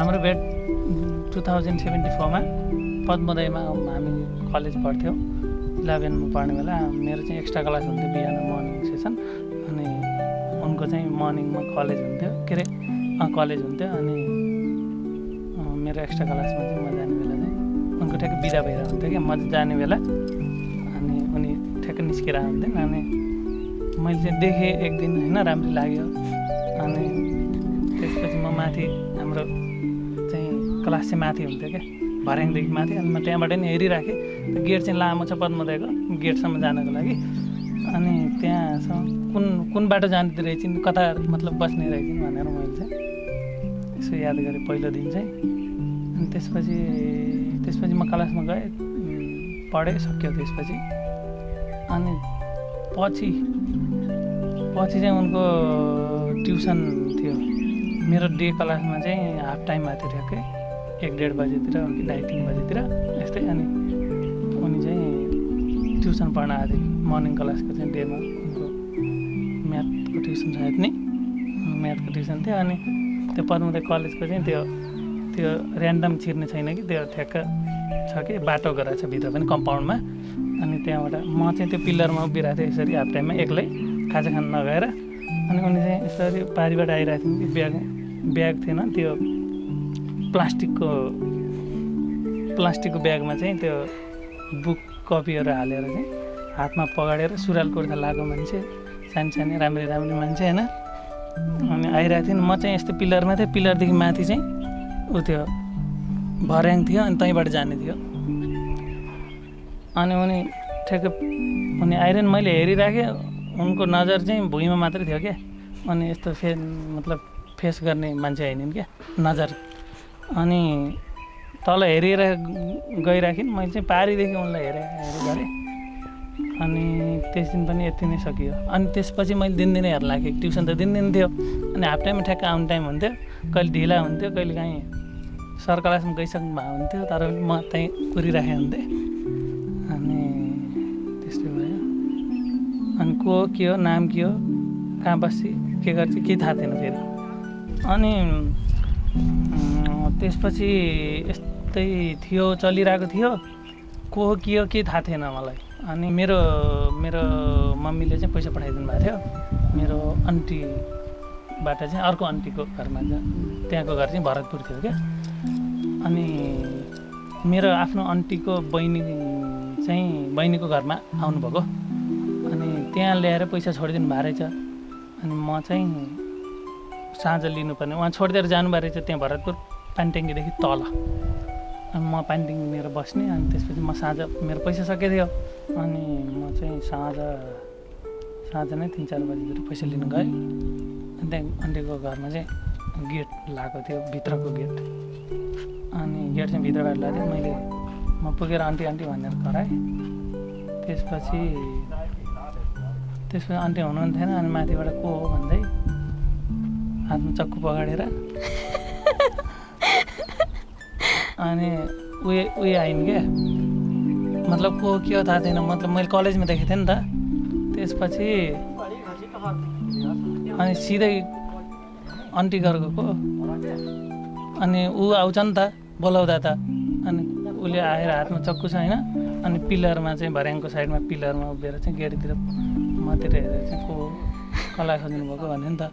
हाम्रो भेट 2074 मा पद्मोदयमा हामी कलेज पढ्थ्यौँ। 11 मा पढ्ने बेला मेरो चाहिँ एक्स्ट्रा क्लास हुन्थ्यो बिहान मर्निङ सेसन, अनि उनको चाहिँ मर्निङमा कलेज हुन्थ्यो, के अरे कलेज हुन्थ्यो। अनि मेरो एक्स्ट्रा क्लासमा चाहिँ म जाने बेला चाहिँ उनको ठ्याक्कै बिदा भइरहेको हुन्थ्यो क्या, म जाने बेला। अनि उनी ठ्याक्कै निस्किरहेको हुन्थेन। अनि मैले चाहिँ देखेँ एक दिन होइन, राम्रो लाग्यो। अनि त्यसपछि म माथि, हाम्रो चाहिँ क्लास चाहिँ माथि हुन्थ्यो क्या, भर्याङदेखि माथि। अनि म त्यहाँबाट नि हेरिराखेँ, गेट चाहिँ लामो छ पद्मोदयको, गेटसम्म जानको लागि। अनि त्यहाँसम्म कुन बाटो जाँदै रहेछन्, कता मतलब बस्ने रहेछन् भनेर मैले चाहिँ यसो याद गरेँ पहिलो दिन चाहिँ। अनि त्यसपछि म क्लासमा गएँ, पढेँ, सक्यो त्यसपछि। अनि पछि चाहिँ उनको ट्युसन थियो। मेरो डे क्लासमा चाहिँ हाफ टाइम भएको थियो ठ्याक्कै 1-1:30 बजेतिर, 2:30-3 बजेतिर यस्तै। अनि उनी चाहिँ ट्युसन पढ्न आएको थियो मर्निङ क्लासको चाहिँ डेमा। उनको म्याथको ट्युसन सायद नि, म्याथको ट्युसन थियो। अनि त्यो पद्मोदय कलेजको चाहिँ त्यो ऱ्यान्डम छिर्ने छैन कि, त्यो ठ्याक्क छ कि बाटो गएको छ भित्र पनि कम्पाउन्डमा। अनि त्यहाँबाट म चाहिँ त्यो पिल्लरमा उभिरहेको थिएँ यसरी हाफ टाइममा एक्लै, खाजा खान नगएर। अनि उनी चाहिँ यसरी पारिबाट आइरहेको थियो कि ब्याग थिएन, त्यो प्लास्टिकको ब्यागमा चाहिँ त्यो बुक कपीहरू हालेर चाहिँ हातमा पगाडेर सुरुवाल कुर्ता लगाएको मान्छे, सानी राम्री मान्छे होइन। अनि आइरहेको थिएँ। म चाहिँ यस्तो पिल्लरमा थिएँ, पिल्लरदेखि माथि चाहिँ ऊ त्यो भर्याङ थियो, अनि त्यहीँबाट जाने थियो। अनि उनी ठ्याक्कै उनी आइरहन्, मैले हेरिराखेँ। उनको नजर चाहिँ भुइँमा मात्रै थियो क्या, अनि यस्तो मतलब फेस गर्ने मान्छे होइन क्या नजर। अनि तल हेरेर गइराखिन्, मैले चाहिँ पारिदेखि उनलाई हेरेँ गरेँ। अनि त्यस दिन पनि यति नै सकियो। अनि त्यसपछि मैले दिनदिनै हेर्न लागेँ, ट्युसन त दिनदिन थियो। अनि हाफ टाइममा ठ्याक्क आउने टाइम हुन्थ्यो, कहिले ढिला हुन्थ्यो, कहिले काहीँ सर क्लासमा गइसक्नु भएको हुन्थ्यो, तर म त्यहीँ कुरिराखेको हुन्थेँ। अनि त्यस्तै भयो। अनि को के हो, नाम के हो, कहाँ बस्छ, के गर्छ, केही थाहा थिएन फेरि। अनि त्यसपछि यस्तै थियो, चलिरहेको थियो। को हो के हो केही थाहा थिएन मलाई। अनि मेरो मम्मीले चाहिँ पैसा पठाइदिनु भएको थियो मेरो आन्टीबाट चाहिँ अर्को आन्टीको घरमा, त्यहाँको घर चाहिँ भरतपुर थियो क्या। अनि मेरो आफ्नो आन्टीको बहिनीको घरमा आउनुभएको। अनि त्यहाँ ल्याएर पैसा छोडिदिनु भएको रहेछ। अनि म चाहिँ साँझ लिनुपर्ने, उहाँ छोडिदिएर जानुभएको रहेछ त्यहाँ भरतपुर पानीट्याङ्कीदेखि तल। अनि म पानीट्याङ्कीनिर बस्ने। अनि त्यसपछि म साँझ, मेरो पैसा सकेको थियो। अनि म चाहिँ साँझ नै 3-4 बजीतिर पैसा लिनु गएँ। अनि त्यहाँ आन्टीको घरमा चाहिँ गेट लगाएको थियो, भित्रको गेट। अनि गेट चाहिँ भित्रबाट लाग्यो। म पुगेर आन्टी भनेर कराएँ। त्यसपछि आन्टी हुनुहुन्थेन। अनि माथिबाट को हो भन्दै हातमा चक्कु पगाडेर अनि उयो आइन् क्या, मतलब को के हो थाहा थिएन। मतलब मैले कलेजमा देखेको थिएँ नि त। त्यसपछि अनि सिधै आन्टी घर गएको। अनि ऊ आउँछ नि त बोलाउँदा त। अनि उसले आएर हातमा चक्कु छ होइन। अनि पिलरमा चाहिँ भर्याङको साइडमा पिलरमा उभिएर चाहिँ गेटतिर मतिर हेरेर चाहिँ को कसलाई खोज्नु भएको भन्यो नि त।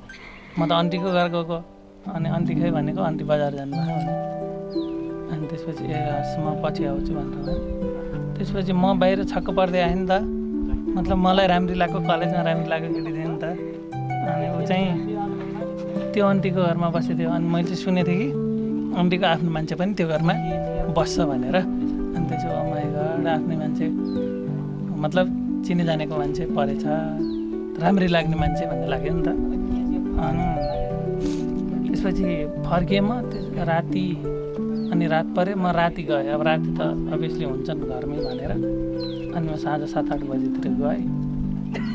म त आन्टीको घर गएको। अनि आन्टी खै भनेको आन्टी बजार जानुभयो भने। अनि त्यसपछि म पछि आउँछु भनेर भयो। त्यसपछि म बाहिर छक्क पर्दै आएँ नि त। मतलब मलाई राम्री लाग्यो, कलेजमा राम्री लाग्यो केटी थियो नि त। अनि ऊ चाहिँ त्यो आन्टीको घरमा बसेको थियो। अनि मैले चाहिँ सुनेको थिएँ कि आन्टीको आफ्नो मान्छे पनि त्यो घरमा बस्छ भनेर। अनि त्यसो माइ गड, आफ्नै मान्छे मतलब चिने जानेको मान्छे परेछ, राम्री लाग्ने मान्छे भन्ने लाग्यो नि त। अनि त्यसपछि फर्केँ म राति। अनि रात पऱ्यो, म राति गएँ। अब राति त अभियसली हुन्छन् घरमै भनेर। अनि म साँझ 7-8 बजीतिर गएँ।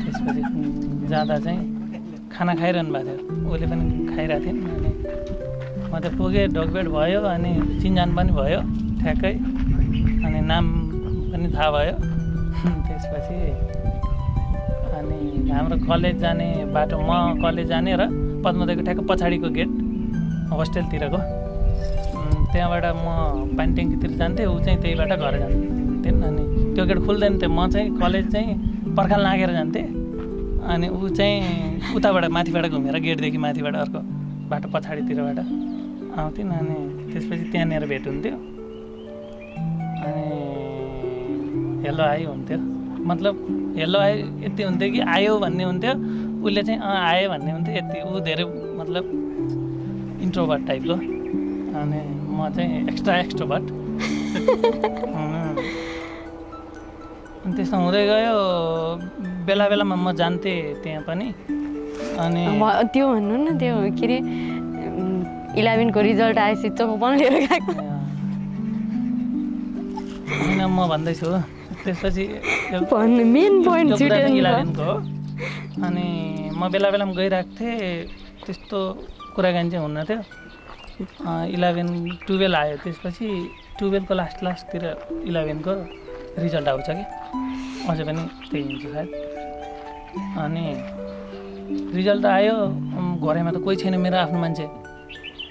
त्यसपछि जाँदा चाहिँ खाना खाइरहनु भएको थियो, उसले पनि खाइरहेको थिएँ। अनि म त पुगेँ, ढोकभेट भयो। अनि चिनजान पनि भयो ठ्याक्कै। अनि नाम पनि थाहा भयो। त्यसपछि अनि हाम्रो कलेज जाने बाटो, म कलेज जाने र पद्मोदयको ठ्याक्क पछाडिको गेट होस्टेलतिरको त्यहाँबाट म पानी ट्याङ्कीतिर जान्थेँ, ऊ चाहिँ त्यहीबाट घर जान्थेन्। अनि त्यो गेट खुल्दैन थियो, म चाहिँ कलेज चाहिँ पर्खाल नागेर जान्थेँ। अनि ऊ चाहिँ उताबाट माथिबाट घुमेर गेटदेखि माथिबाट अर्को बाटो पछाडितिरबाट आउँथिन्। अनि त्यसपछि त्यहाँनिर भेट हुन्थ्यो। अनि हेलो हाई हुन्थ्यो, मतलब हेलो हाई यति हुन्थ्यो कि आयो भन्ने हुन्थ्यो, उसले चाहिँ आयो भन्ने हुन्थ्यो, यति। ऊ धेरै मतलब इन्ट्रोभर्ट टाइपको, अनि म चाहिँ एक्स्ट्रोभर्ट। अनि त्यस्तो हुँदै गयो। बेला बेलामा म जान्थेँ त्यहाँ पनि। अनि त्यो भन्नु न, त्यो के अरे 11 को रिजल्ट आएपछि चोकोपन लिएर गएको होइन, म भन्दैछु। त्यसपछि मेन पोइन्ट 11 को हो। अनि म बेला बेलामा गइरहेको थिएँ, त्यस्तो कुराकानी चाहिँ हुन्न थियो। 11-12 आयो, त्यसपछि 12 को लास्टतिर 11 को रिजल्ट आउँछ कि अझै पनि त्यही हुन्छ सायद। अनि रिजल्ट आयो, घरैमा त कोही छैन मेरो आफ्नो मान्छे।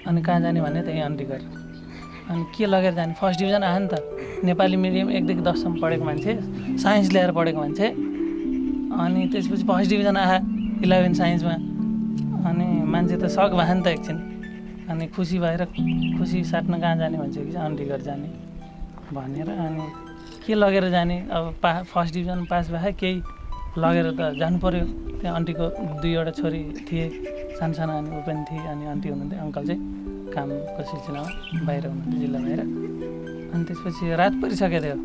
अनि कहाँ जाने भने त्यही अण्डिगर। अनि के लगेर जाने, फर्स्ट डिभिजन आयो नि त। नेपाली मिडियम 1 देखि 10 सम्म पढेको मान्छे, साइन्स लिएर पढेको मान्छे। अनि त्यसपछि फर्स्ट डिभिजन आयो 11 साइन्समा। अनि मान्छे त सक भयो नि त एकछिन। अनि खुसी भएर खुसी साट्न कहाँ जाने भन्छ कि अण्डिगर जाने भनेर। अनि के लगेर जाने, अब फर्स्ट डिभिजन पास भए केही लगेर त जानु पऱ्यो। त्यहाँ आन्टीको 2वटा छोरी थिए, सानसानो। अनि ऊ पनि थिए। अनि आन्टी हुनुहुन्थ्यो, अङ्कल चाहिँ कामको सिलसिलामा बाहिर हुनुहुन्थ्यो, जिल्ला बाहिर। अनि त्यसपछि रात परिसकेको थियो।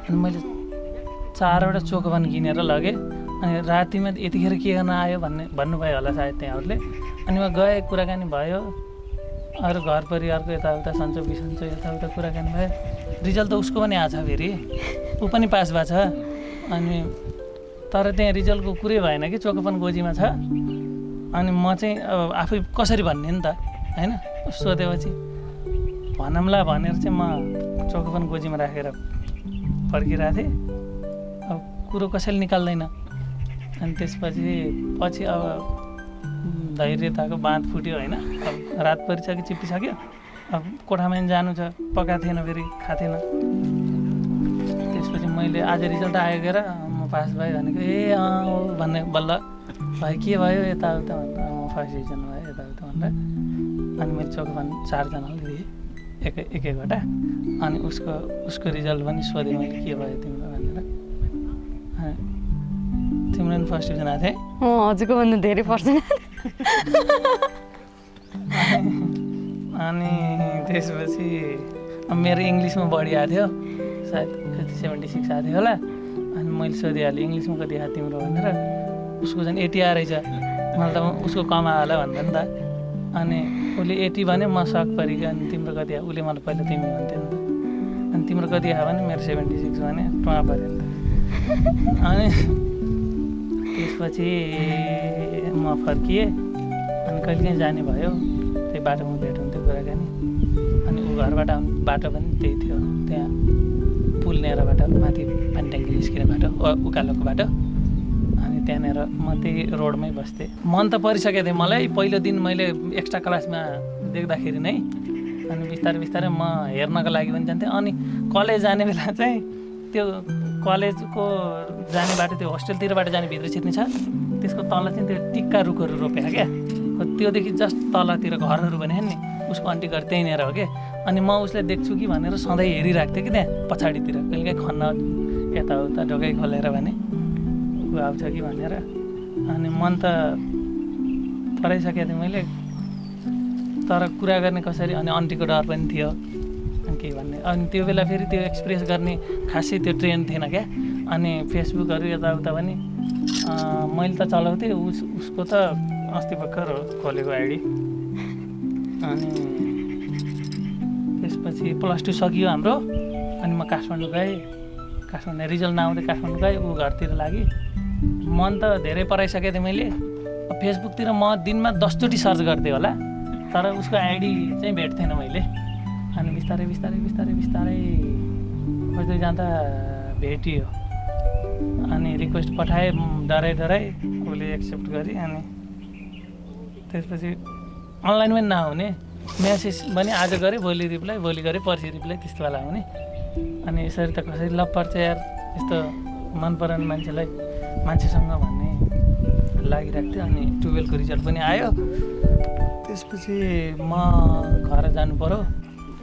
अनि मैले 4वटा चोकोपान किनेर लगेँ। अनि रातिमा यतिखेर के गर्न आयो भन्नुभयो होला सायद त्यहाँहरूले। अनि म गएँ, कुराकानी भयो, अरू घर परिवारको यताउता सन्चो बिसन्चो यताउता कुराकानी भयो। रिजल्ट त उसको पनि आएको छ, फेरि ऊ पनि पास भएको छ। अनि तर त्यहाँ रिजल्टको कुरै भएन कि चोकोपन गोजीमा छ। अनि म चाहिँ अब आफै कसरी भन्ने नि त, होइन। सोधेपछि भनौँला भनेर चाहिँ म चोकोपन गोजीमा राखेर फर्किरहेको थिएँ। अब कुरो कसैले निकाल्दैन। अनि पछि अब धैर्यताको बाँध फुट्यो, होइन। अब रात परिसक्यो, चिप्पिसक्यो। अब कोठामा जानु छ, पकाएको थिएन, फेरि खाएको थिएन। त्यसपछि मैले आज रिजल्ट आयो गएर म पास भयो भनेको, हो भन्ने बल्ल भयो। के भयो यताउता भन्दा म फर्स्ट डिभिजन भयो यताउता भन्दा। अनि मैले चोकोपान 4जनालाई दिएँ, एक-एकवटा। अनि उसको रिजल्ट पनि सोधेँ मैले, के भयो तिम्रो भनेर। तिम्रो पनि फर्स्ट डिभिजन आएको थियो? हजुरको भन्दा धेरै पर्सेन्ट। अनि त्यसपछि मेरो इङ्ग्लिसमा बढी आएको थियो, सायद 76 आएको थियो होला। अनि मैले सोधिहालेँ इङ्ग्लिसमा कति आयो तिम्रो भनेर। उसको चाहिँ 80 आएको रहेछ। मलाई त उसको कम आयो होला भन्दा नि त। अनि उसले 80 भने म सक परेको। अनि तिम्रो कति आयो, उसले मलाई पहिला तिमी भन्थ्यो नि त। अनि तिम्रो कति आयो भने मेरो 76 भने टुवा पऱ्यो नि त। अनि त्यसपछि म फर्किएँ। अनि कहिलेकाहीँ जाने भयो, त्यही बाटोमा भेट हुन्थ्यो, कुराकानी। अनि ऊ घरबाट आउने बाटो पनि त्यही थियो, त्यहाँ पुल नेरबाट माथि पानी ट्याङ्की निस्किने बाटो, उकालोको बाटो। अनि त्यहाँनिर म त्यही रोडमै बस्थेँ। मन त परिसकेको थियो मलाई। पहिलो दिन मैले एक्स्ट्रा क्लासमा देख्दाखेरि नै। अनि बिस्तारै बिस्तारै म हेर्नको लागि पनि जान्थेँ। अनि कलेज जाने बेला चाहिँ त्यो कलेजको जाने बाटो, त्यो होस्टेलतिरबाट जाने भित्र छिर्ने छ, त्यसको तल चाहिँ त्यो टिक्का रुखहरू रोपेको क्या। त्योदेखि जस्ट तलतिर घरहरू भने नि उसको आन्टी घर त्यहीँनिर हो क्या। अनि म उसलाई देख्छु कि भनेर सधैँ हेरिरहेको थिएँ कि त्यहाँ पछाडितिर। कहिलेकाहीँ खन्न यताउता ढोकै खोलेर भने ऊ आउँछ कि भनेर। अनि मन त पराइसकेको थिएँ मैले, तर कुरा गर्ने कसरी। अनि आन्टीको डर पनि थियो के भन्ने। अनि त्यो बेला फेरि त्यो एक्सप्रेस गर्ने खासै त्यो ट्रेन्ड थिएन क्या। अनि फेसबुकहरू यताउता पनि मैले त चलाउँथेँ, उसको त अस्ति भर्खर खोलेको आइडी। अनि त्यसपछि +2 सकियो हाम्रो। अनि म काठमाडौँ गएँ। काठमाडौँ रिजल्ट नआउँदै काठमाडौँ गएँ, ऊ घरतिर लागि। मन त धेरै पराइसकेको थिएँ मैले। फेसबुकतिर म दिनमा 10 चोटि सर्च गर्थेँ होला, तर उसको आइडी चाहिँ भेट्थेन मैले। अनि बिस्तारै बिस्तारै बिस्तारै बिस्तारै खोज्दै जाँदा भेटियो। अनि रिक्वेस्ट पठाएँ, डराइ उसले एक्सेप्ट गरी। अनि त्यसपछि अनलाइन पनि नहुने, मेसेज पनि आज गरेँ भोलि रिप्लाई, भोलि गरेँ पर्सि रिप्लाई, त्यस्तो वाला हुने। अनि यसरी त कसरी लभ पर्छ यार, यस्तो मन पराउने मान्छेसँग भन्ने लागिरहेको थियो। अनि 12को रिजल्ट पनि आयो। त्यसपछि म घर जानु पऱ्यो।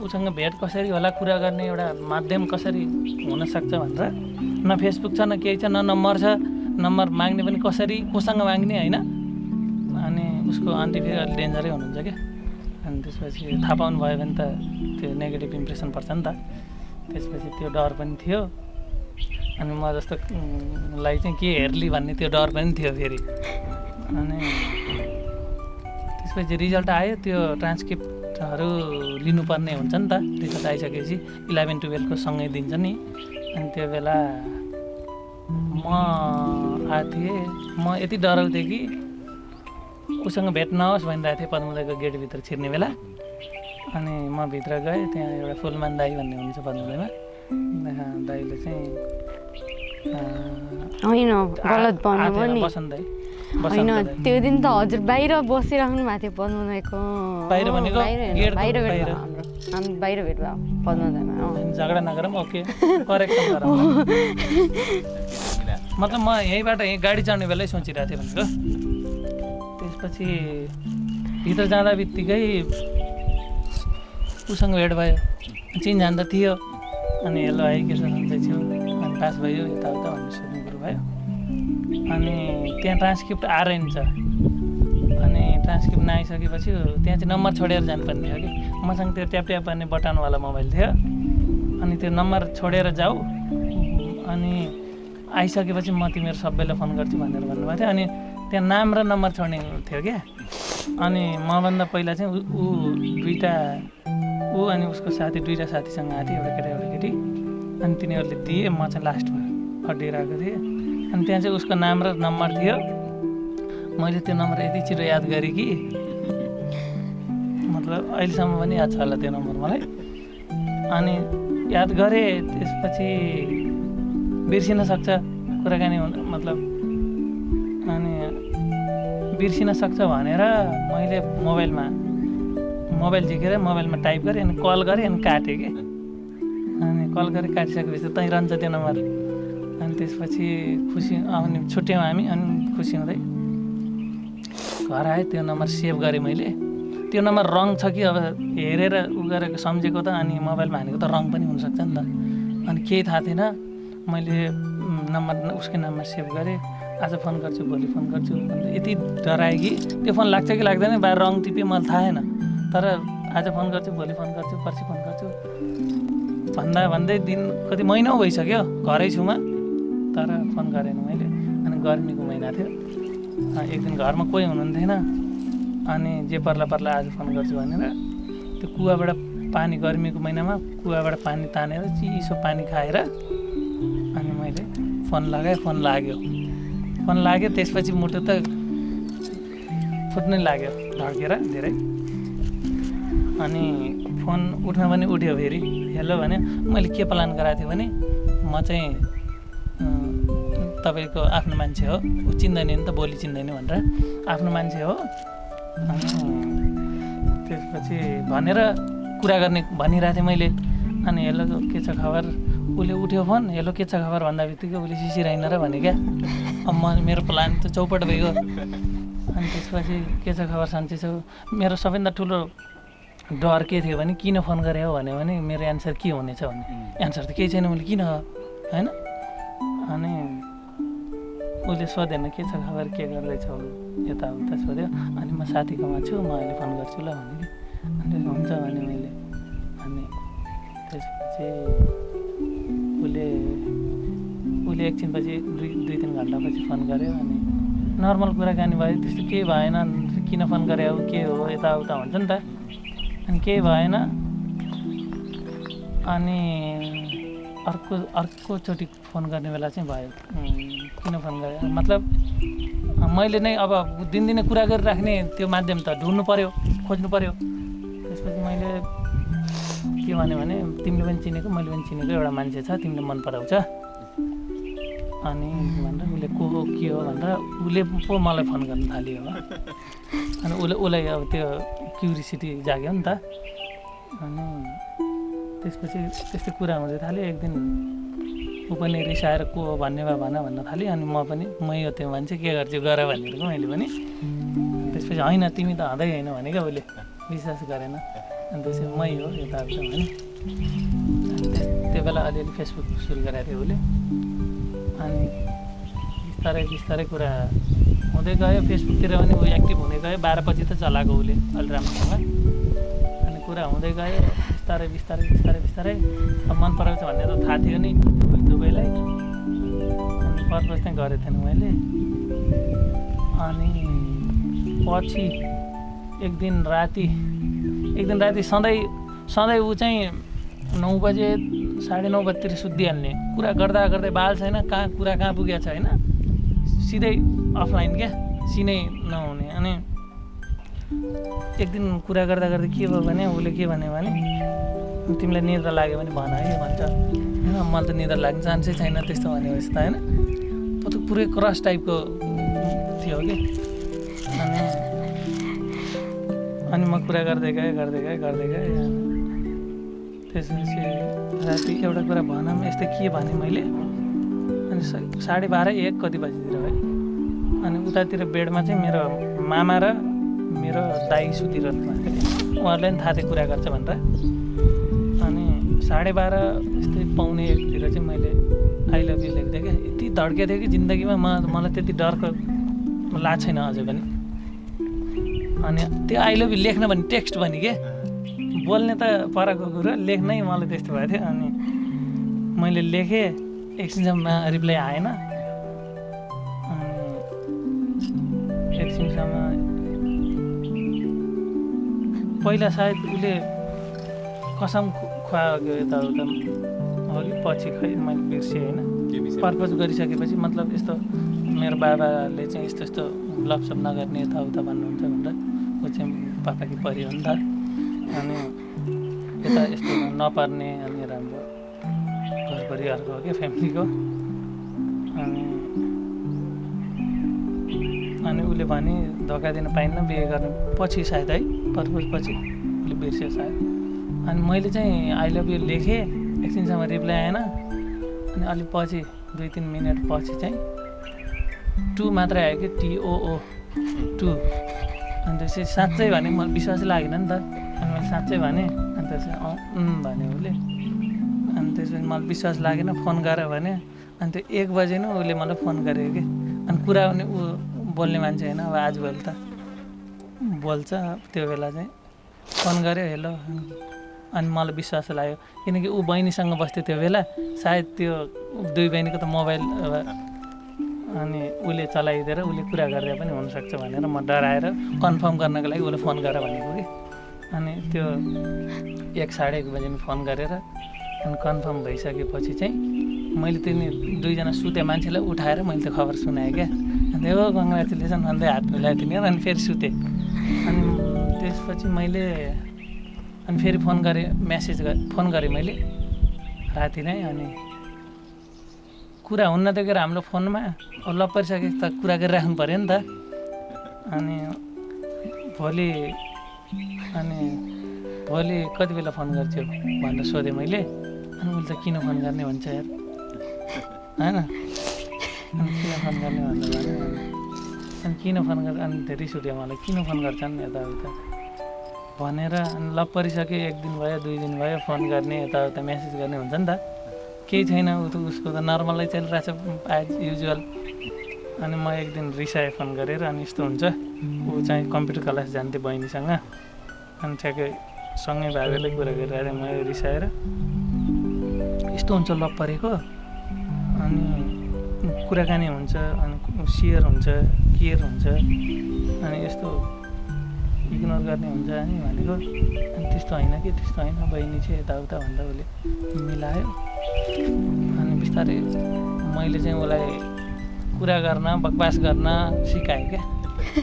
उसँग भेट कसरी होला, कुरा गर्ने एउटा माध्यम कसरी हुनसक्छ भनेर न फेसबुक छ, न केही छ, न नम्बर छ। नम्बर माग्ने पनि कसरी, कोसँग माग्ने होइन। अनि उसको आन्टी फेरि अलिक डेन्जरै हुनुहुन्छ क्या। अनि त्यसपछि थाहा पाउनु भयो भने त त्यो नेगेटिभ इम्प्रेसन पर्छ नि त। त्यसपछि त्यो डर पनि थियो। अनि म जस्तो लाई चाहिँ के हेर्ली भन्ने त्यो डर पनि थियो फेरि। अनि त्यसपछि रिजल्ट आयो। त्यो ट्रान्सक्रिप्टहरू लिनुपर्ने हुन्छ नि त। रिजल्ट आइसकेपछि 11-12को सँगै दिन्छ नि। अनि त्यो बेला म आएको थिएँ। म यति डराउँथेँ कि उसँग भेट नहोस् भनिरहेको थिएँ पद्मोदयको गेटभित्र छिर्ने बेला। अनि म भित्र गएँ। त्यहाँ एउटा फुलमान दाई भन्ने हुनुहुन्छ पद्मोदयमा। दाईले चाहिँ होइन गलत भन्नुभयो नि। बसन्त दाई होइन त्यो दिन त हजुर बाहिर बसिराख्नु भएको थियो पद्मोदयको। बाहिर भनेको बाहिर भेट भयो हाम्रो, हामी बाहिर भेट भयो पद्मोदयमा। झगडा नगरौँ, ओके करेक्सन गरौँ। मतलब म यहीँबाट गाडी चढ्ने बेलै सोचिरहेको थिएँ भनेको। त्यसपछि भित्र जाँदा बित्तिकै उसँग भेट भयो। चिनजान त थियो। अनि हेलो है के छ सन्चै छु, अनि पास भयो यताउता भन्ने सोध्नु कुरो भयो। अनि त्यहाँ ट्रान्सक्रिप्ट आएन छ। अनि ट्रान्सक्रिप्ट नआइसकेपछि त्यहाँ चाहिँ नम्बर छोडेर जानुपर्ने हो कि। मसँग त्यो ट्याप ट्याप गर्ने बटनवाला मोबाइल थियो। अनि त्यो नम्बर छोडेर जाऊ, अनि आइसकेपछि म तिमीहरू सबैलाई फोन गर्छु भनेर भन्नुभएको थियो। अनि त्यहाँ नाम र नम्बर छोड्ने थियो क्या। अनि मभन्दा पहिला चाहिँ ऊ अनि उसको साथी दुईवटा साथीसँग आएको थियो, एउटा केटा एउटा केटी। अनि तिनीहरूले दिए, म चाहिँ लास्टमा अड्डिरहेको थिएँ। अनि त्यहाँ चाहिँ उसको नाम र नम्बर थियो। मैले त्यो नम्बर यति छिटो याद गरेँ कि मतलब अहिलेसम्म पनि याद छ होला त्यो नम्बर मलाई। अनि याद गरेँ। त्यसपछि बिर्सिन सक्छ कुराकानी मतलब। अनि बिर्सिन सक्छ भनेर मैले मोबाइल झिकेर मोबाइलमा टाइप गरेँ। अनि कल गरेँ, अनि काटेँ कि। अनि कल गरेँ, काटिसकेपछि त्यहीँ रहन्छ त्यो नम्बर। अनि त्यसपछि खुसी आउने छुट्यौँ हामी। अनि खुसी हुँदै घर आएँ। त्यो नम्बर सेभ गरेँ मैले। त्यो नम्बर रङ छ कि अब हेरेर उ गरेर सम्झेको त। अनि मोबाइलमा हानेको त रङ पनि हुनसक्छ नि त। अनि केही थाहा थिएन। मैले नम्बर उसकै नाममा सेभ गरेँ। आज फोन गर्छु, भोलि फोन गर्छु भनेर यति डराएँ कि त्यो फोन लाग्छ कि लाग्दैन बाहिर रङ टिप्यो मलाई थाहा छैन। तर आज फोन गर्छु, भोलि फोन गर्छु, पर्सि फोन गर्छु भन्दै दिन कति महिना भइसक्यो घरै छुमा। तर फोन गरेन मैले। अनि गर्मीको महिना थियो। एक दिन घरमा कोही हुनुहुन्थेन। अनि जे पर्ला आज फोन गर्छु भनेर त्यो कुवाबाट पानी, गर्मीको महिनामा कुवाबाट पानी तानेर चिसो पानी खाएर अनि मैले फोन लगाएँ। फोन लाग्यो। त्यसपछि मुटु त फुट्नै लाग्यो ढड्केर धेरै। अनि फोन उठ्न पनि उठ्यो। फेरि हेलो भने मैले के प्लान गराएको थिएँ भने म चाहिँ तपाईँको आफ्नो मान्छे हो, ऊ चिन्दैन नि त, भोलि चिन्दैन भनेर आफ्नो मान्छे हो। अनि त्यसपछि भनेर कुरा गर्ने भनिरहेको थिएँ मैले। अनि हेलो के छ खबर, उसले उठ्यो फोन, हेलो के छ खबर भन्दा बित्तिकै उसले सिसिराइन र भने क्या। अब मेरो प्लान त चौपट भइगयो। अनि त्यसपछि के छ खबर, सन्चै छौ। मेरो सबैभन्दा ठुलो डर के थियो भने किन फोन गरे हो भन्यो भने मेरो एन्सर के हुनेछ भन्ने। एन्सर त केही छैन, मैले किन होइन। अनि उसले सोधेन के छ खबर, के गर्दैछौ, यताउता सोध्यो। अनि म साथीकोमा छु, म अहिले फोन गर्छु ल भने कि। अनि हुन्छ भने मैले। अनि त्यसपछि उसले एकछिनपछि दुई तिन घन्टापछि फोन गर्यो। अनि नर्मल कुराकानी भयो, त्यस्तो केही भएन। किन फोन गरे हो, के हो, यताउता हुन्छ नि त। अनि केही भएन। अनि अर्कोचोटि फोन गर्ने बेला चाहिँ भयो। किन फोन गरे मतलब मैले नै अब दिनदिनै कुरा गरिराख्ने त्यो माध्यम त ढुँड्नु पऱ्यो, खोज्नु पऱ्यो। त्यसपछि मैले के भने तिमीले पनि चिनेको मैले पनि चिनेको एउटा मान्छे छ, तिमीले मन पराउँछ। अनि भनेर उसले को हो के हो भनेर उसले पो मलाई फोन गर्न थाल्यो हो। अनि उसलाई अब त्यो क्युरिसिटी जाग्यो नि त। अनि त्यसपछि त्यस्तै कुरा हुँदै थाल्यो। एक दिन ऊ पनि रिसाएर को हो भन्ने भए भन्न थाल्यो। अनि म पनि मै हो त्यो मान्छे, के गर्छु गर भनेको मैले पनि। त्यसपछि होइन तिमी त हँदै होइन भने क्या उसले, विश्वास गरेन। अनि त्यसपछि मै हो यताउता भने। अनि त्यो बेला अलिअलि फेसबुक सुरु गरेको थियो उसले। अनि बिस्तारै कुरा हुँदै गयो। फेसबुकतिर पनि ऊ एक्टिभ हुँदै गयो। 12 पछि त चलाएको उसले अलि राम्रोसँग। अनि कुरा हुँदै गयो बिस्तारै। अब मन पराउँछ भन्ने त थाहा थियो नि दुवैलाई। अनि प्रपोज चाहिँ गरेको थिएन मैले। अनि पछि एक दिन राति सधैँ ऊ चाहिँ 9 बजे 9:30 बजीतिर सुत्दिहाल्ने। कुरा गर्दा बाल छैन, कहाँ पुगेको छ होइन, सिधै अफलाइन क्या, सिनै नहुने। अनि एक दिन कुरा गर्दा के भयो भने उसले के भन्यो भने तिमीलाई निद्रा लाग्यो भने भन है भन्छ होइन। मलाई त निद्रा लाग्ने चान्सै छैन त्यस्तो भनेपछि त होइन। पुरै क्रस टाइपको थियो कि। अनि म कुरा गर्दै गएँ। त्यसपछि राति एउटा कुरा भनौँ यस्तै के भने मैले। अनि 12:30-1 कति बजीतिर है। अनि उतातिर बेडमा चाहिँ मेरो मामा र मेरो दाइ सुतिरहनु भएको थियो। उहाँहरूलाई पनि थाहा थियो कुरा गर्छ भनेर। अनि 12:30 यस्तै 1:45तिर चाहिँ मैले आई लभ यु लेख्दै क्या। यति धड्केको थियो कि जिन्दगीमा मलाई त्यति डरको लाग्छ छैन अझै पनि। अनि त्यो आई लभ यु लेख्न भने टेक्स्ट भने के, बोल्ने त परको कुरो, लेख्नै मलाई त्यस्तो भएको थियो। अनि मैले लेखेँ, एकछिनसम्म रिप्लाई आएन। अनि एकछिनसम्म पहिला सायद उसले कसम खुवायो यताउता हो कि पछि खै मैले बिर्सेँ होइन। प्रपोज गरिसकेपछि मतलब यस्तो मेरो बाबाले चाहिँ यस्तो लपसप नगर्ने यताउता भन्नुहुन्छ भनेर। ऊ चाहिँ पापाकी परि हो नि त। अनि यता यस्तो नपर्ने अनि राम्रो घर परिवारको हो क्या, फ्यामिलीको। अनि उसले भने धोका दिन पाइन्न, बिहे गर्नु पछि सायद है, प्रपोज पछि उसले बिर्स्यो सायद। अनि मैले चाहिँ आई लभ यु लेखेँ, एकछिनसम्म रिप्लाई आएन। अनि अलिक पछि 2-3 मिनट पछि चाहिँ 2 मात्रै आयो कि, TOO 2। अनि त्यसपछि साँच्चै भने मलाई विश्वासै लागेन नि त। अनि मैले साँच्चै भने। अनि त्यसपछि भने उसले। अनि त्यसपछि मलाई विश्वास लागेन, फोन गरेर भने। अनि त्यो 1 बजे नै उसले मलाई फोन गरेको कि। अनि कुरा पनि ऊ बोल्ने मान्छे होइन, अब आजभोलि त बोल्छ। त्यो बेला चाहिँ फोन गऱ्यो, हेलो। अनि मलाई विश्वास लाग्यो किनकि ऊ बहिनीसँग बस्थ्यो त्यो बेला। सायद त्यो 2 बहिनीको त मोबाइल अनि उसले चलाइदिएर उसले कुरा गर्दा पनि हुनसक्छ भनेर म डराएर कन्फर्म गर्नको लागि उसले फोन गरेर भनेको कि। अनि त्यो 1-1:30 बजीमा फोन गरेर अनि कन्फर्म भइसकेपछि चाहिँ मैले त्यो 2जना सुते मान्छेलाई उठाएर मैले त्यो खबर सुनाएँ क्या। अनि हो कङ्ग्रेचुलेसन भन्दै हात मिलाएको थिएँ। अनि फेरि सुतेँ। अनि त्यसपछि मैले अनि फेरि फोन गरेँ मैले राति नै। अनि कुरा हुन्न देखेर हाम्रो फोनमा लप परिसके त कुरा गरिराख्नु पऱ्यो नि त। अनि भोलि कति बेला फोन गर्छौ भनेर सोधेँ मैले। अनि उसले त किन फोन गर्ने भन्छ यार होइन। अनि किन फोन गर्ने भनेर अनि किन फोन गर्छ, अनि धेरै रिस उठ्यो मलाई, किन फोन गर्छन् यताउता भनेर। अनि लप परिसक्यो, 1 दिन भयो 2 दिन भयो, फोन गर्ने यताउता मेसेज गर्ने हुन्छ नि त। केही छैन, उसको त नर्मलै चलिरहेछ एज युजुअल। अनि म एक दिन रिसाएँ फोन गरेर। अनि यस्तो हुन्छ, ऊ चाहिँ कम्प्युटर क्लास जान्थेँ बहिनीसँग। अनि ठ्याक्कै सँगै भाइले कुरा गरिरहेको थिएँ, मैले रिसाएर यस्तो हुन्छ लप परेको। अनि कुराकानी हुन्छ, अनि सेयर हुन्छ, केयर हुन्छ, अनि यस्तो इग्नोर गर्ने हुन्छ नि भनेको। अनि त्यस्तो होइन कि, त्यस्तो होइन बहिनी चाहिँ यताउता भन्दा उसले मिलायो। अनि बिस्तारै मैले चाहिँ उसलाई कुरा गर्न बकवास गर्न सिकाएँ क्या।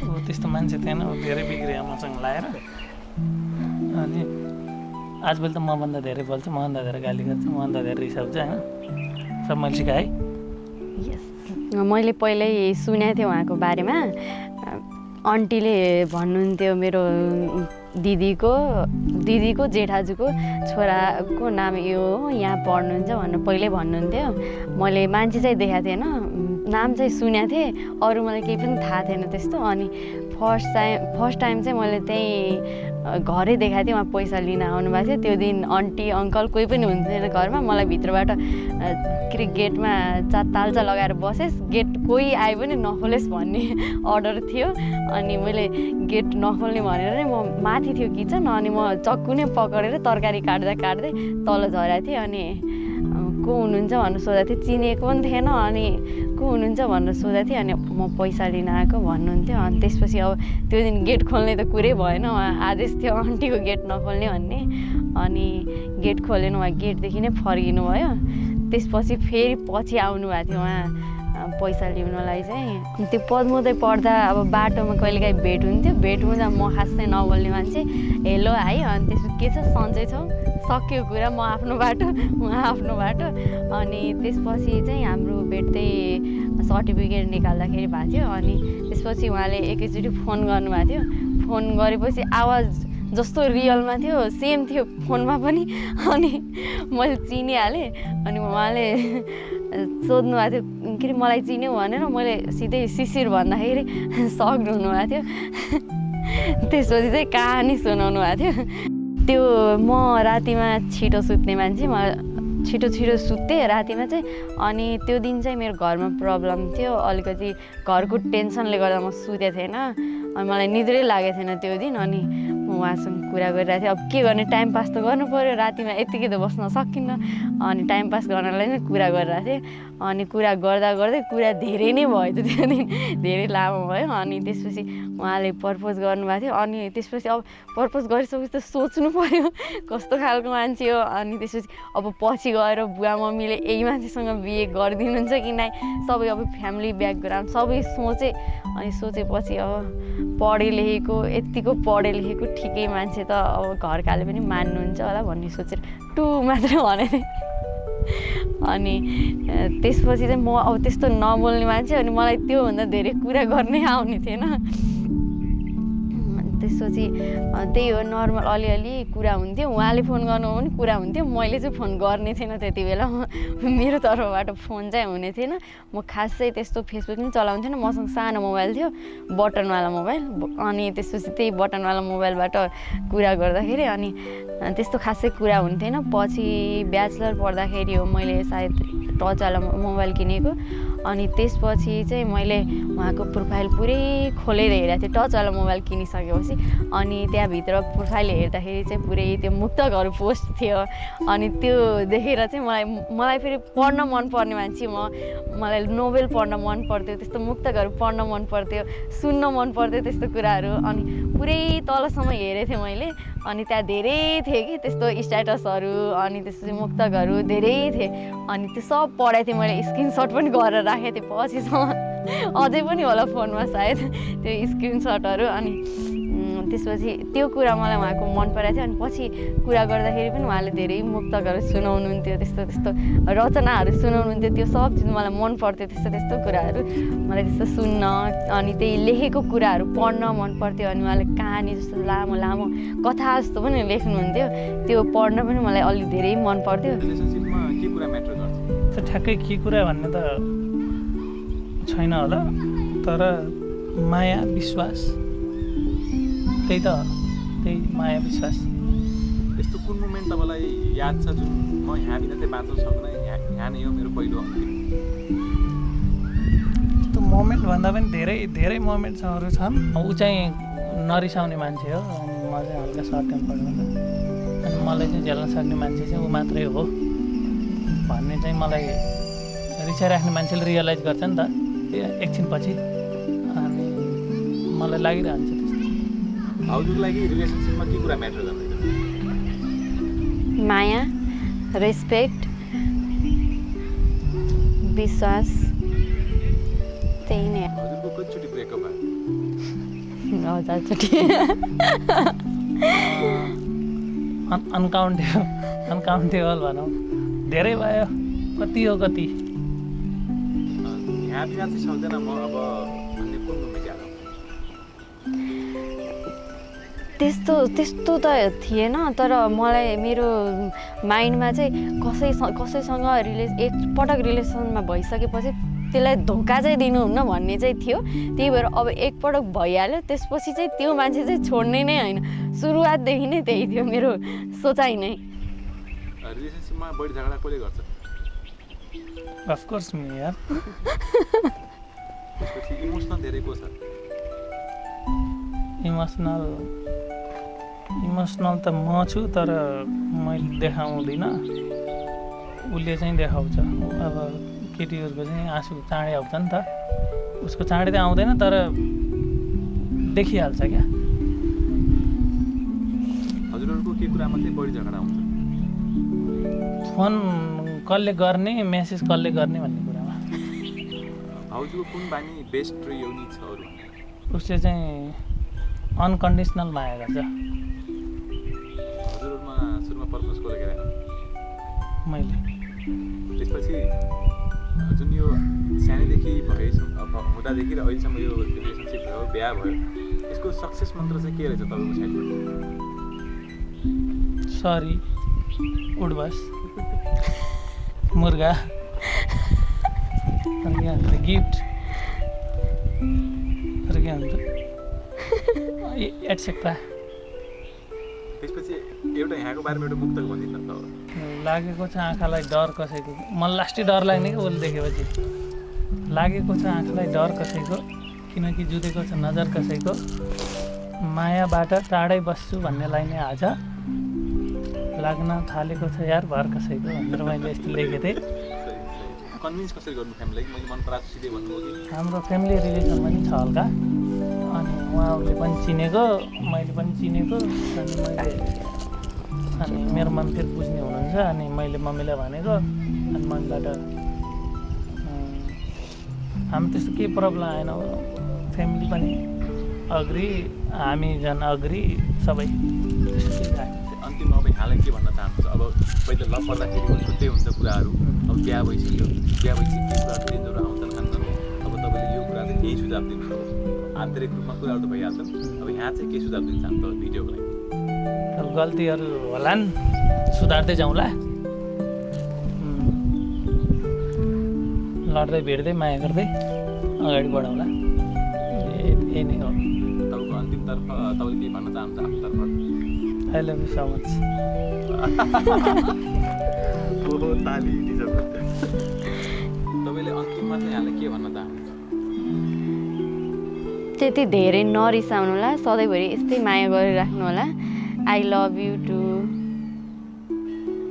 ऊ त्यस्तो मान्छे थिएन, ऊ धेरै बिग्रियो मसँग लाएर। अनि आजभोलि त मभन्दा धेरै बोल्छ, मभन्दा धेरै गाली गर्छ, मभन्दा धेरै रिसाउँछ होइन। सब मैले सिकाएँ। मैले पहिल्यै सुनेको थिएँ उहाँको बारेमा। आन्टीले भन्नुहुन्थ्यो मेरो दिदीको जेठाजुको छोराको नाम यो हो, यहाँ पढ्नुहुन्छ भनेर पहिल्यै भन्नुहुन्थ्यो। मैले मान्छे चाहिँ देखाएको थिएन, नाम चाहिँ सुनेको थिएँ, अरू मलाई केही पनि थाहा थिएन त्यस्तो। अनि फर्स्ट टाइम चाहिँ मैले त्यहीँ घरै देखाएको थिएँ, उहाँ पैसा लिन आउनुभएको थियो। त्यो दिन आन्टी अङ्कल कोही पनि हुन्थेन घरमा, मलाई भित्रबाट के अरे गेटमा तालचा लगाएर बसेस्, गेट कोही आए पनि नखोलेस् भन्ने अर्डर थियो। अनि मैले गेट नखोल्ने भनेर नै म माथि थियो किचन, अनि म चक्कु नै पकडेर तरकारी काट्दै तल झरेको थिएँ। अनि को हुनुहुन्छ भनेर सोधेको थिएँ, चिनेको पनि थिएन। अनि को हुनुहुन्छ भनेर सोधेको थिएँ, अनि म पैसा लिन आएको भन्नुहुन्थ्यो। अनि त्यसपछि अब त्यो दिन गेट खोल्ने त कुरै भएन, उहाँ आदेश थियो आन्टीको गेट नखोल्ने भन्ने। अनि गेट खोलेन, उहाँ गेटदेखि नै फर्किनु भयो। त्यसपछि फेरि पछि आउनुभएको थियो उहाँ पैसा लिनुलाई चाहिँ। त्यो पद्मोदय पढ्दा अब बाटोमा कहिलेकाहीँ भेट हुँदा म खासै नबोल्ने मान्छे, हेलो हाई, अनि त्यसपछि के छ सन्चै छौ, सक्यो कुरा, म आफ्नो बाटो उहाँ आफ्नो बाटो। अनि त्यसपछि चाहिँ हाम्रो भेट्दै सर्टिफिकेट निकाल्दाखेरि भएको थियो। अनि त्यसपछि उहाँले एकैचोटि फोन गर्नुभएको थियो। फोन गरेपछि आवाज जस्तो रियलमा थियो सेम थियो फोनमा पनि। अनि मैले चिनिहालेँ। अनि उहाँले सोध्नु भएको थियो के अरे मलाई चिन्यौ भनेर, मैले सिधै शिशिर भन्दाखेरि सक्ड हुनुभएको थियो। त्यसपछि चाहिँ कहानी सुनाउनु भएको थियो। त्यो म रातिमा छिटो सुत्ने मान्छे, म छिटो सुत्थेँ रातिमा चाहिँ। अनि त्यो दिन चाहिँ मेरो घरमा प्रब्लम थियो अलिकति, घरको टेन्सनले गर्दा म सुतेको थिएन। अनि मलाई निद्रै लागेको थिएन त्यो दिन। अनि म उहाँसँग कुरा गरिरहेको थिएँ, अब के गर्ने, टाइम पास त गर्नु पऱ्यो, रातिमा यत्तिकै त बस्न सकिन्न। अनि टाइम पास गर्नलाई नै कुरा गरिरहेको थिएँ। अनि कुरा गर्दै कुरा धेरै नै भयो त्यो दिन, धेरै लामो भयो। अनि त्यसपछि उहाँले प्रपोज गर्नुभएको थियो। अनि त्यसपछि अब प्रपोज गरिसकेपछि त सोच्नु पऱ्यो कस्तो खालको मान्छे हो। अनि त्यसपछि अब पछि गएर बुवा मम्मीले यही मान्छेसँग बिहे गरिदिनुहुन्छ कि नै, सबै अब फ्यामिली ब्याकग्राउन्ड सबै सोचेँ। अनि सोचेपछि अब यत्तिको पढे लेखेको ठिकै मान्छे त अब घरकाले पनि मान्नुहुन्छ होला भन्ने सोचेर टु मात्रै भनेको थिएँ। अनि त्यसपछि चाहिँ म अब त्यस्तो नबोल्ने मान्छे, अनि मलाई त्योभन्दा धेरै कुरा गर्नै आउने थिएन। त्यसपछि त्यही हो, नर्मल अलिअलि कुरा हुन्थ्यो। उहाँले फोन गर्नुभयो भने कुरा हुन्थ्यो, मैले चाहिँ फोन गर्ने थिएन त्यति बेला। मेरो तर्फबाट फोन चाहिँ हुने थिएन। म खासै त्यस्तो फेसबुक पनि चलाउने थिएन। मसँग सानो मोबाइल थियो, बटनवाला मोबाइल। अनि त्यसपछि त्यही बटनवाला मोबाइलबाट कुरा गर्दाखेरि अनि त्यस्तो खासै कुरा हुन्थेन। पछि ब्याचलर पढ्दाखेरि हो मैले सायद टचवाला मोबाइल किनेको। अनि त्यसपछि चाहिँ मैले उहाँको प्रोफाइल पुरै खोलेर हेरेको थिएँ टचवाला मोबाइल किनिसकेपछि। अनि त्यहाँभित्र प्रोफाइल हेर्दाखेरि चाहिँ पुरै त्यो मुक्तकहरू पोस्ट थियो। अनि त्यो देखेर चाहिँ मलाई फेरि पढ्न मनपर्ने मान्छे मलाई नोभेल पढ्न मन पर्थ्यो, त्यस्तो मुक्तकहरू पढ्न मन पर्थ्यो, सुन्न मन पर्थ्यो त्यस्तो कुराहरू। अनि पुरै तलसम्म हेरेको थिएँ मैले। अनि त्यहाँ धेरै थिएँ कि त्यस्तो स्ट्याटसहरू, अनि त्यसपछि मुक्तकहरू धेरै थिए। अनि त्यो सब पढाएको थिएँ मैले, स्क्रिनसट पनि गरेर राखेको थिएँ पछिसम्म, अझै पनि होला फोनमा सायद त्यो स्क्रिनसटहरू। अनि त्यसपछि त्यो कुरा मलाई उहाँको मन परेको थियो। अनि पछि कुरा गर्दाखेरि पनि उहाँले धेरै मुक्तकहरू सुनाउनुहुन्थ्यो, त्यस्तो रचनाहरू सुनाउनुहुन्थ्यो। त्यो सब चिज मलाई मन पर्थ्यो, त्यस्तो कुराहरू मलाई त्यस्तो सुन्न। अनि त्यही लेखेको कुराहरू पढ्न मन पर्थ्यो। अनि उहाँले कहानी जस्तो लामो कथा जस्तो पनि लेख्नुहुन्थ्यो, त्यो पढ्न पनि मलाई अलि धेरै मन पर्थ्यो। ठ्याक्कै के कुरा भन्ने त छैन होला, तर माया विश्वास त्यही माया विश्वास। यस्तो कुन मोमेन्ट तपाईँलाई याद छ जुन म यहाँ बिना चाहिँ बाँच्न सक्दैन, यहाँ नै हो मेरो पहिलो अन्तिम? त्यस्तो मोमेन्ट भन्दा पनि धेरै मोमेन्ट्सहरू छन्। ऊ चाहिँ नरिसाउने मान्छे हो, अनि म चाहिँ हल्का सर्ट टेम्पर हुन्छ। अनि मलाई चाहिँ झेल्न सक्ने मान्छे चाहिँ ऊ मात्रै हो भन्ने चाहिँ मलाई रिसाइराख्ने मान्छेले रियलाइज गर्छ नि त एकछिनपछि। अनि मलाई लागिरहन्छ त्यस्तो। हजुरको लागि रिलेसनसिपमा के कुरा म्याटर गर्दैन? माया, रेस्पेक्ट, विश्वास, त्यही नै। हजुरको कतिचोटि ब्रेकअप भयो? 1000 चोटि। अनकाउन्टेबल भनौँ, धेरै भयो। कति हो कति? यहाँ बिना चाहिँ सक्दैन म अब भन्ने कुन मोमेन्ट याद आउँछ? त्यस्तो त थिएन तर मलाई मेरो माइन्डमा चाहिँ कसैसँग एकपटक रिलेसनमा भइसकेपछि त्यसलाई धोका चाहिँ दिनुहुन्न भन्ने चाहिँ थियो। त्यही भएर अब एकपटक भइहाल्यो त्यसपछि चाहिँ त्यो मान्छे चाहिँ छोड्ने नै होइन। सुरुवातदेखि नै त्यही थियो मेरो सोचाइ नै। रिलेसनसिपमा बढी झगडा कसले गर्छ? अफकोर्स मी यार। त्यसपछि इमोसनल धेरै को छ? इमोसनल त म छु तर मैले देखाउँदिनँ, उसले चाहिँ देखाउँछ। अब केटीहरूको चाहिँ आँसु चाँडै आउँछ नि त, उसको चाँडै त आउँदैन तर देखिहाल्छ क्या। हजुरहरूको के कुरामा चाहिँ बढी झगडा हुन्छ? फोन कसले गर्ने, मेसेज कसले गर्ने भन्ने कुरामा। भाउजूको कुन बानी बेस्ट र युनिक छ अरू? उसले चाहिँ अनकन्डिसनल माया गर्छ। हजुरहरूमा सुरुमा प्रपोज कसले गरेको? मैले। त्यसपछि जुन यो सानैदेखि हुँदादेखि र अहिलेसम्म यो रिलेसनसिप भयो, बिहा भयो, यसको सक्सेस मन्त्र चाहिँ के रहेछ तपाईँको साइडबाट? सरी, उडबस, मुर्गा, गिफ्ट, के हुन्छ एटसेट्रा। त्यसपछि एउटा यहाँको बारेमा एउटा मुक्तक भनिदिनु न त। लागेको छ आँखालाई डर कसैको, मलाई लास्टै डर लाग्ने क्या उसले देखेपछि। लागेको छ आँखालाई डर कसैको, किनकि जुधेको छ नजर कसैको, मायाबाट टाढै बस्छु भन्नेलाई नै आज लाग्न थालेको छ यार भर कसैको भनेर मैले यस्तो लेखेको थिएँ। कन्भिन्स कसरी गर्नु फ्यामिलीलाई? मैले मन पराएको सिधै भन्नुभयो कि? हाम्रो फ्यामिली रिलेसन पनि छ हल्का, अनि उहाँहरूले पनि चिनेको, मैले पनि चिनेको, अनि मेरो मन फेरि बुझ्ने हुनुहुन्छ। अनि मैले मम्मीलाई भनेको, अनि मम्मीबाट हामी त्यस्तो केही प्रब्लम आएन। फ्यामिली पनि अग्री, हामी झन् अग्री, सबै त्यस्तो केही आएन। अन्तिममा अब यहाँलाई के भन्न चाहनुहुन्छ? अब पहिला लभ पर्दाखेरि छुट्टै हुन्छ कुराहरू, अब बिहा भइसक्यो, बिहा भइसक्यो कुराहरू चेन्जहरू आउँछन् खान्छन्। अब तपाईँले यो कुरा चाहिँ केही सुझाव दिनुहुन्छ? आन्तरिक रूपमा कुराहरू त भइहाल्छन्, अब यहाँ चाहिँ केही सुझाव दिन चाहन्छ भिडियोको लागि? अब गल्तीहरू होलान्, सुधार्दै जाउँला, लड्दै भिड्दै माया गर्दै अगाडि बढाउँला, यही नै हो। तपाईँको अन्तिमतर्फ तपाईँले केही भन्न चाहनुहुन्छ आफ्नो तर्फबाट? I love you so much. ताली तपाईँले अन्तिममा चाहिँ यहाँलाई के भन्न चाहनुहुन्छ? त्यति धेरै नरिसाउनु होला, सधैँभरि यस्तै माया गरिराख्नु होला। I love you to